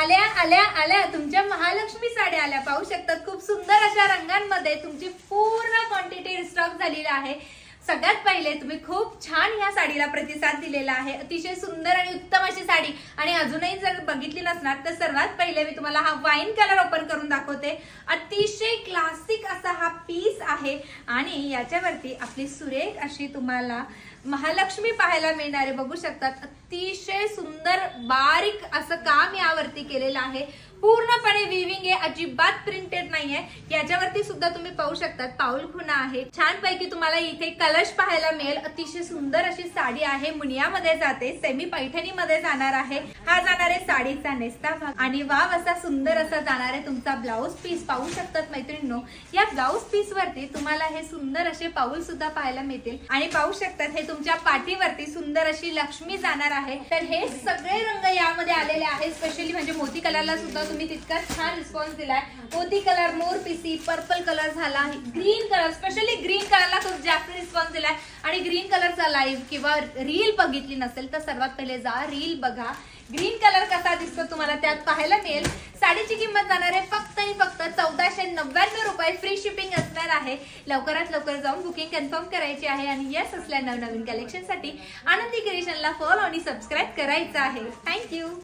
आल्या आल्या आल्या तुमच्या महालक्ष्मी साड्या आल्या, पाहू शकतात खूप सुंदर अशा रंगांमध्ये तुमची पूर्ण क्वांटिटी स्टॉक झालेली आहे। सगळ्यात पहिले तुम्ही खूप छान ह्या साडीला प्रतिसाद दिलेला आहे, अतिशय सुंदर आणि उत्तम अशी साडी। आणि अजूनही जर बघितली नसणार तर सर्वात पहिले मी तुम्हाला हा वाईन कलर ओपन करून दाखवते। अतिशय क्लासिक असा हा पीस आहे आणि याच्यावरती आपली सुरेख अशी तुम्हाला महालक्ष्मी पाहायला मिळणार आहे। बघू शकतात अतिशय सुंदर बारीक असं काम यावरती केलेलं आहे, पूर्णपणे विविंग आहे, अजिबात प्रिंटेड नाहीये। याच्यावरती सुद्धा तुम्ही पाहू शकतात पाऊल खुणा आहे, छान पैकी तुम्हाला इथे कलश पाहायला मिळेल। अतिशय सुंदर अशी साडी आहे, मुनियामध्ये जाते, सेमी पैठणी मध्ये जाणार आहे। हा जाणार आहे साडीचा नेस्ता भाग आणि वाव असा सुंदर असा जाणार आहे तुमचा ब्लाउज पीस। पाहू शकतात मैत्रिणींनो, या ब्लाउज पीस वरती तुम्हाला हे सुंदर असे पाऊल सुद्धा पाहायला मिळतील आणि पाहू शकतात हे तुमच्या पाठीवरती सुंदर अशी लक्ष्मी जाणार आहे। तर हे सगळे रंग यामध्ये आलेले आहेत, स्पेशली म्हणजे मोती कलरला सुद्धा तुम्ही तितकाच छान रिस्पॉन्स दिलाय। मोती कलर, मोर पिसी, पर्पल कलर झाला, ग्रीन कलर, स्पेशली ग्रीन कलरला खूप जास्त रिस्पॉन्स दिलाय। आणि ग्रीन कलरचा लाईव्ह किंवा रील बघितली नसेल तर सर्वात पहिले जा रील बघा, ग्रीन कलर कसा दिसतो तुम्हाला त्यात पाहायला मिळेल। साडीची किंमत जाणार आहे फक्त आणि फक्त 1499 रुपये, फ्री शिपिंग असणार आहे। लवकरात लवकर जाऊन बुकिंग कन्फर्म करायची आहे आणि यस असल्या नवनवीन कलेक्शन साठी आनंदी क्रिएशनला फॉलो आणि सबस्क्राईब करायचं आहे। थँक्यू।